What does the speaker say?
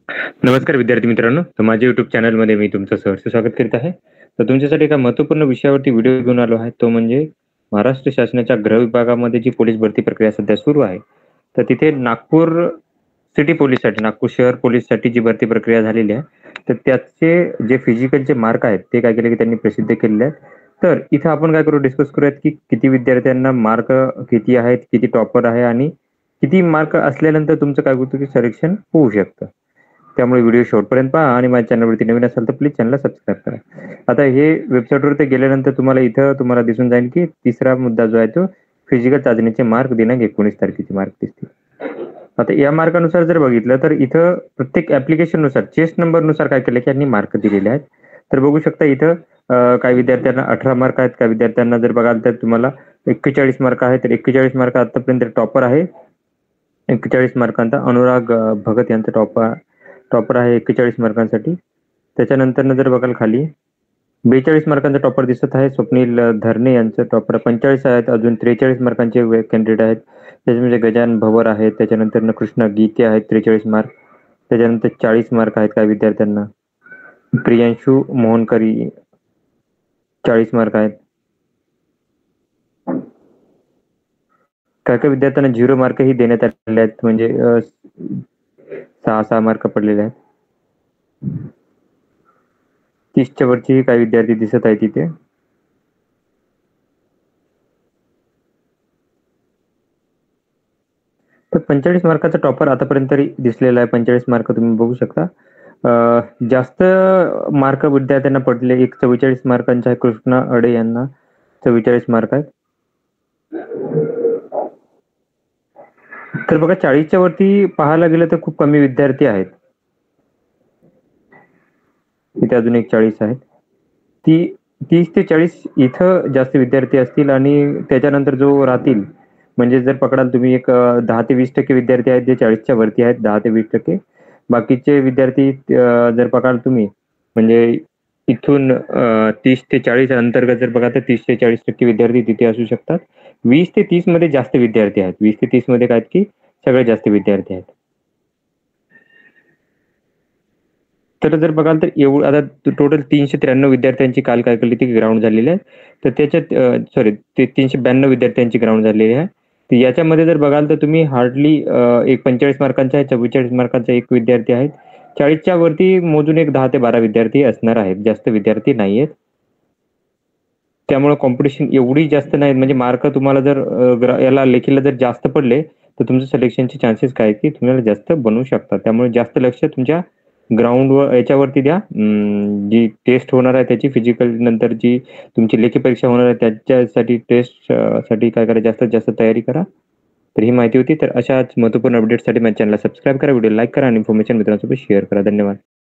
नमस्कार विद्यार्थी मित्रांनो. तर माझ्या YouTube चॅनलमध्ये मी तुमचं सहर्ष स्वागत करीत आहे. तर तुमच्यासाठी एका महत्त्वपूर्ण विषयावरती व्हिडिओ घेऊन आलो आहे. तो म्हणजे महाराष्ट्र शासनाच्या गृह विभागामध्ये जी पोलीस भरती प्रक्रिया सध्या सुरू आहे. तर तिथे नागपूर सिटी पोलीससाठी, नागपूर शहर पोलीससाठी जी भरती प्रक्रिया झालेली आहे. तर त्याचे जे फिजिकलचे मार्क आहेत, ते काय केले की त्यांनी प्रसिद्ध केलेले आहेत. तर इथं आपण काय करू डिस्कस करूयात की किती विद्यार्थ्यांना मार्क किती आहेत, किती टॉपर आहे आणि किती मार्क असल्यानंतर तुमचं काय होतं की सिलेक्शन होऊ शकतं. त्यामुळे व्हिडिओ शेवटपर्यंत पहा आणि माझ्या चॅनलवरती नवीन असाल तर प्लीज चॅनलला सबस्क्राईब करा. आता हे वेबसाईटवरती गेल्यानंतर तुम्हाला दिसून जाईल की तिसरा मुद्दा जो आहे तो फिजिकल चाचणीचे मार्क दिनांक 19 तारखेचे मार्क दिसतील. आता या मार्कानुसार जर बघितलं तर इथं प्रत्येक ॲप्लिकेशननुसार चेस्ट नंबरनुसार काय केलं की यांनी मार्क दिलेले आहेत. तर बघू शकता इथं काही विद्यार्थ्यांना 18 मार्क आहेत, काही विद्यार्थ्यांना जर बघाल तर तुम्हाला 41 मार्क आहेत. तर 41 मार्क आतापर्यंत टॉपर आहे. 41 मार्कांचा अनुराग भगत यांचा टॉपर आहे 41 मार्कांसाठी. त्याच्यानंतर जर बघाल खाली 42 मार्कांचा टॉपर दिसत आहे स्वप्नील धरणे यांचं टॉपर 45 आहेत. अजून 43 मार्कांचे कॅन्डिडेट आहेत. त्याच्यामध्ये गजानन भवर आहेत. त्याच्यानंतर कृष्णा गीते आहेत 43 मार्क. त्याच्यानंतर 40 मार्क आहेत काही विद्यार्थ्यांना. प्रियांशू मोहनकरी 40 मार्क आहेत. काही विद्यार्थ्यांना 0 मार्कही देण्यात आलेले आहेत, म्हणजे 6 मार्क पडलेले आहेत. 30च्या वरची काही विद्यार्थी दिसत आहेत तिथे. तर 45 मार्काचा टॉपर आतापर्यंत तरी दिसलेला आहे. 45 मार्क तुम्ही बघू शकता. जास्त मार्क विद्यार्थ्यांना पडले. एक 44 मार्कांचा आहे कृष्णा अडे यांना 44 मार्क आहेत. तर बघा 40च्या वरती पाहायला गेलं तर खूप कमी विद्यार्थी आहेत. इथे अजून एक 40 आहेत. 30 ते 40 इथं जास्त विद्यार्थी असतील आणि त्याच्यानंतर जो राहतील म्हणजे जर पकडाल तुम्ही एक 10 ते 20% विद्यार्थी आहेत जे 40च्या वरती आहेत. 10 ते 20%. बाकीचे विद्यार्थी जर पकडाल तुम्ही म्हणजे इथून 30 ते 40 अंतर्गत जर बघा तर 30 ते 40% विद्यार्थी तिथे असू शकतात. 20 ते 30 मध्ये जास्त विद्यार्थी आहेत. 20 ते 30 मध्ये काय की सगळ्यात जास्त विद्यार्थी आहेत. तर जर बघाल तर आता टोटल 393 विद्यार्थ्यांची काल काय केली ती ग्राउंड झालेली आहे. तर त्याच्यात ते 392 विद्यार्थ्यांची ग्राउंड झालेली आहे. तर याच्यामध्ये जर बघाल तर तुम्ही हार्डली एक 45 मार्कांचा आहे, 44 मार्कांचा एक विद्यार्थी आहेत. 40च्या वरती मोजून एक 10 ते 12 विद्यार्थी असणार आहेत. जास्त विद्यार्थी नाहीयेत. त्यामुळे कॉम्पिटिशन एवढी जास्त नाही, म्हणजे मार्क तुम्हाला जर याला लेखीला जर जास्त पडले तर तुमचं सिलेक्शनचे चान्सेस काय की तुम्हाला जास्त बनवू शकतात. त्यामुळे जास्त लक्ष तुमच्या ग्राउंडवर याच्यावरती द्या. जी टेस्ट होणार आहे त्याची फिजिकल नंतर जी तुमची लेखी परीक्षा होणार आहे त्याच्यासाठी टेस्ट साठी काय करा जास्तीत जास्त तयारी करा. तर ही माहिती होती. तर अशाच महत्त्वपूर्ण अपडेटसाठी माझ्या चॅनलला सबस्क्राईब करा, व्हिडिओ लाईक करा आणि इन्फॉर्मेशन मित्रांसोबत शेअर करा. धन्यवाद.